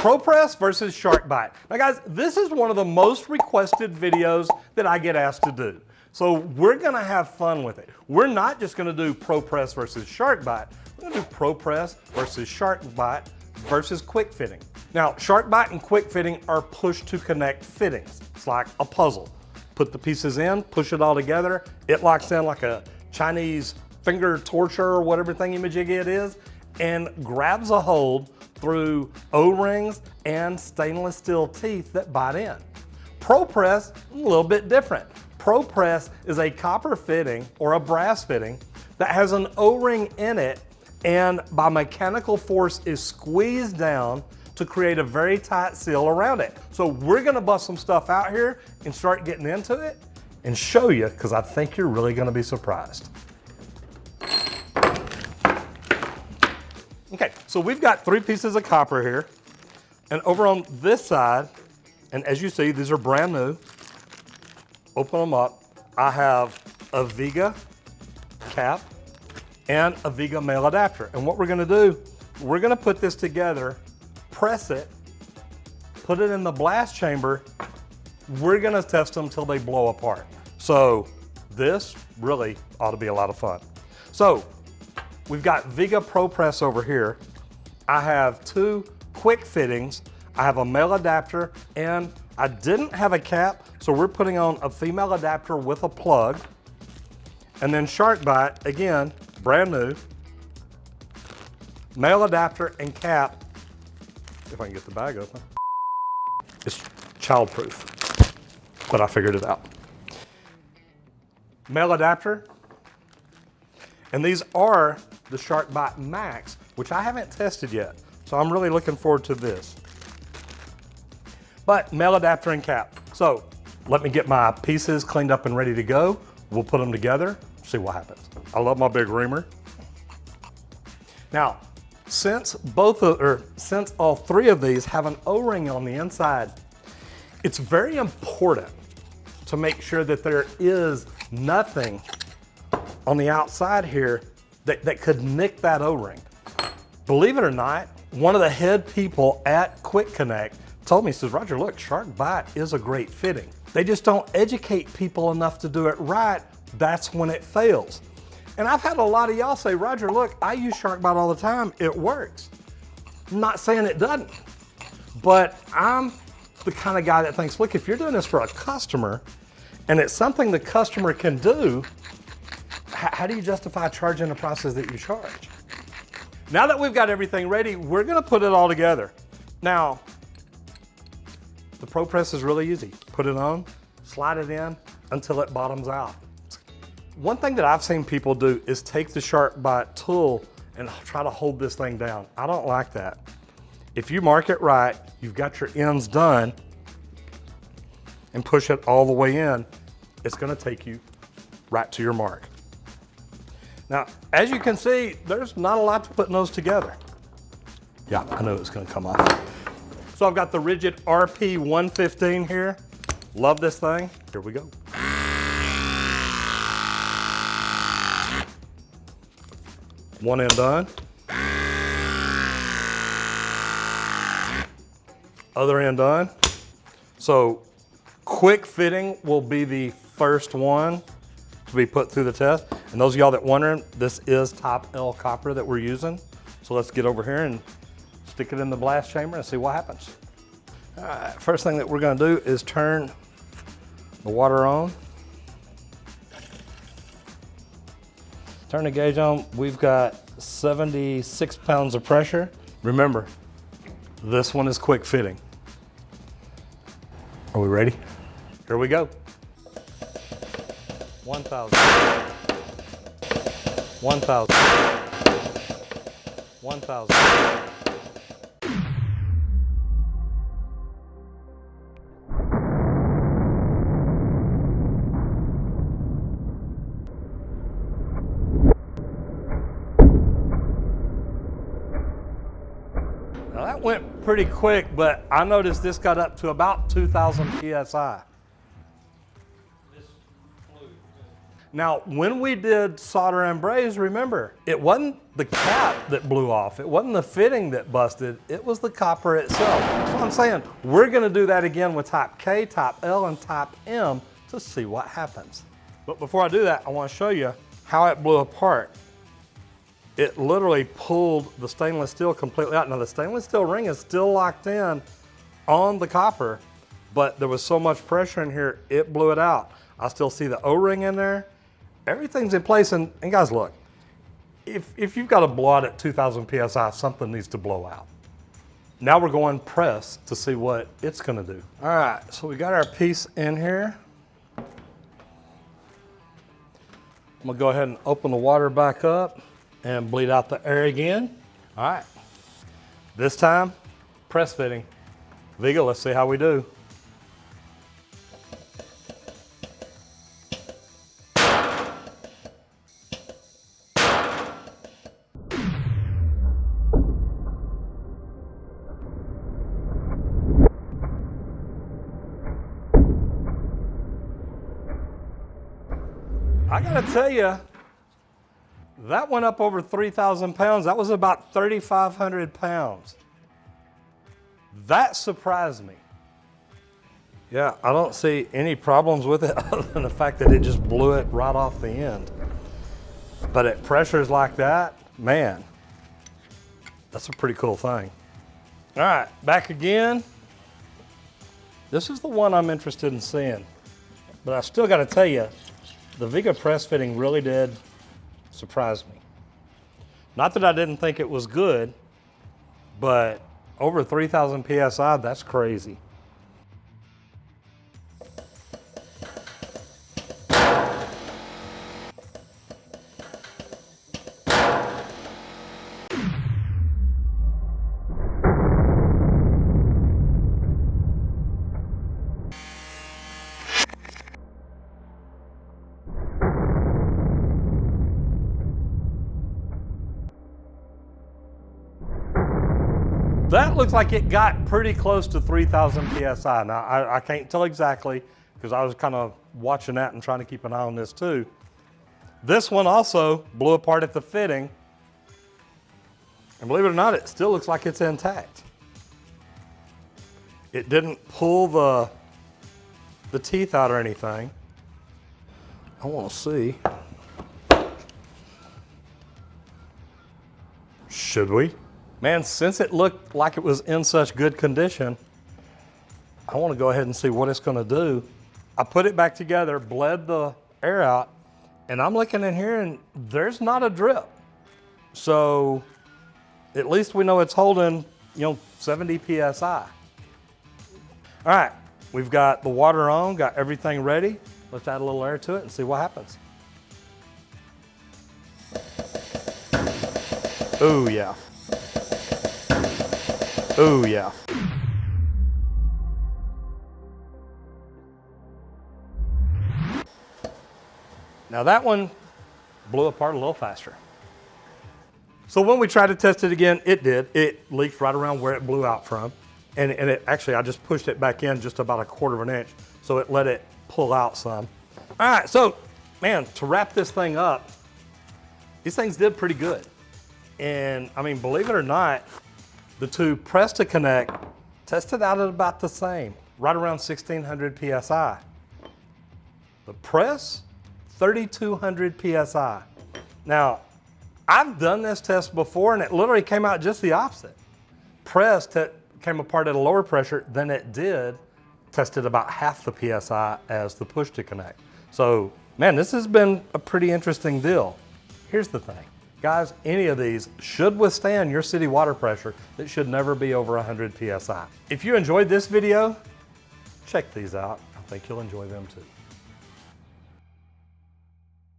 ProPress versus SharkBite. Now guys, this is one of the most requested videos that I get asked to do. So we're gonna have fun with it. We're not just gonna do ProPress versus SharkBite. We're gonna do ProPress versus SharkBite versus QuickFitting. Now, SharkBite and QuickFitting are push to connect fittings. It's like a puzzle. Put the pieces in, push it all together. It locks in like a Chinese finger torture or whatever thingamajig it is, and grabs a hold through O-rings and stainless steel teeth that bite in. ProPress, a little bit different. ProPress is a copper fitting or a brass fitting that has an O-ring in it, and by mechanical force is squeezed down to create a very tight seal around it. So we're gonna bust some stuff out here and start getting into it and show you, because I think you're really gonna be surprised. Okay, so we've got 3 pieces of copper here, and over on this side, and as you see, these are brand new. Open them up. I have a Viga cap and a Viga male adapter. And what we're gonna do, we're gonna put this together, press it, put it in the blast chamber. We're gonna test them till they blow apart. So this really ought to be a lot of fun. So we've got Viga ProPress over here. I have 2 quick fittings. I have a male adapter, and I didn't have a cap, so we're putting on a female adapter with a plug. And then SharkBite, again, brand new. Male adapter and cap, if I can get the bag open. It's childproof, but I figured it out. Male adapter, and these are the SharkBite Max, which I haven't tested yet, so I'm really looking forward to this. But male adapter and cap. So let me get my pieces cleaned up and ready to go. We'll put them together, see what happens. I love my big reamer. Now, since all 3 of these have an O-ring on the inside, it's very important to make sure that there is nothing on the outside here that could nick that O-ring. Believe it or not, one of the head people at Quick Connect told me, he says, Roger, look, SharkBite is a great fitting. They just don't educate people enough to do it right. That's when it fails. And I've had a lot of y'all say, Roger, look, I use SharkBite all the time. It works. I'm not saying it doesn't, but I'm the kind of guy that thinks, look, if you're doing this for a customer and it's something the customer can do, how do you justify charging the prices that you charge? Now that we've got everything ready, we're gonna put it all together. Now, the ProPress is really easy. Put it on, slide it in until it bottoms out. One thing that I've seen people do is take the SharkBite tool and try to hold this thing down. I don't like that. If you mark it right, you've got your ends done, and push it all the way in, it's gonna take you right to your mark. Now, as you can see, there's not a lot to putting those together. Yeah, I know it's gonna come off. So I've got the Rigid RP 115 here. Love this thing. Here we go. One end done. Other end done. So quick fitting will be the first one to be put through the test. And those of y'all that wondering, this is top L copper that we're using. So let's get over here and stick it in the blast chamber and see what happens. All right, first thing that we're gonna do is turn the water on. Turn the gauge on. We've got 76 pounds of pressure. Remember, this one is quick fitting. Are we ready? Here we go. 1,000. 1,000. 1,000. Now that went pretty quick, but I noticed this got up to about 2,000 PSI. Now, when we did solder and braze, remember, it wasn't the cap that blew off. It wasn't the fitting that busted. It was the copper itself. That's what I'm saying. We're gonna do that again with type K, type L, and type M to see what happens. But before I do that, I wanna show you how it blew apart. It literally pulled the stainless steel completely out. Now, the stainless steel ring is still locked in on the copper, but there was so much pressure in here, it blew it out. I still see the O-ring in there. Everything's in place, and guys, look, if you've got a blowout at 2,000 PSI, something needs to blow out. Now we're going press to see what it's gonna do. All right, so we got our piece in here. I'm gonna go ahead and open the water back up and bleed out the air again. All right, this time, press fitting. Viga, let's see how we do. I gotta tell you, that went up over 3,000 pounds. That was about 3,500 pounds. That surprised me. Yeah, I don't see any problems with it other than the fact that it just blew it right off the end. But at pressures like that, man, that's a pretty cool thing. All right, back again. This is the one I'm interested in seeing. But I still gotta tell you, the Viga press fitting really did surprise me. Not that I didn't think it was good, but over 3,000 PSI, that's crazy. That looks like it got pretty close to 3,000 PSI. Now, I can't tell exactly because I was kind of watching that and trying to keep an eye on this too. This one also blew apart at the fitting. And believe it or not, it still looks like it's intact. It didn't pull the teeth out or anything. I want to see. Should we? Man, since it looked like it was in such good condition, I want to go ahead and see what it's going to do. I put it back together, bled the air out, and I'm looking in here and there's not a drip. So at least we know it's holding, 70 PSI. All right, we've got the water on, got everything ready. Let's add a little air to it and see what happens. Oh yeah. Oh yeah. Now that one blew apart a little faster. So when we tried to test it again, it did. It leaked right around where it blew out from. And it actually, I just pushed it back in just about 1/4 of an inch. So it let it pull out some. All right, so man, to wrap this thing up, these things did pretty good. And I mean, believe it or not, the two press to connect tested out at about the same, right around 1,600 PSI. The press, 3,200 PSI. Now, I've done this test before and it literally came out just the opposite. Press came apart at a lower pressure than it did, tested about half the PSI as the push to connect. So, man, this has been a pretty interesting deal. Here's the thing. Guys, any of these should withstand your city water pressure that should never be over 100 PSI. If you enjoyed this video, check these out. I think you'll enjoy them too.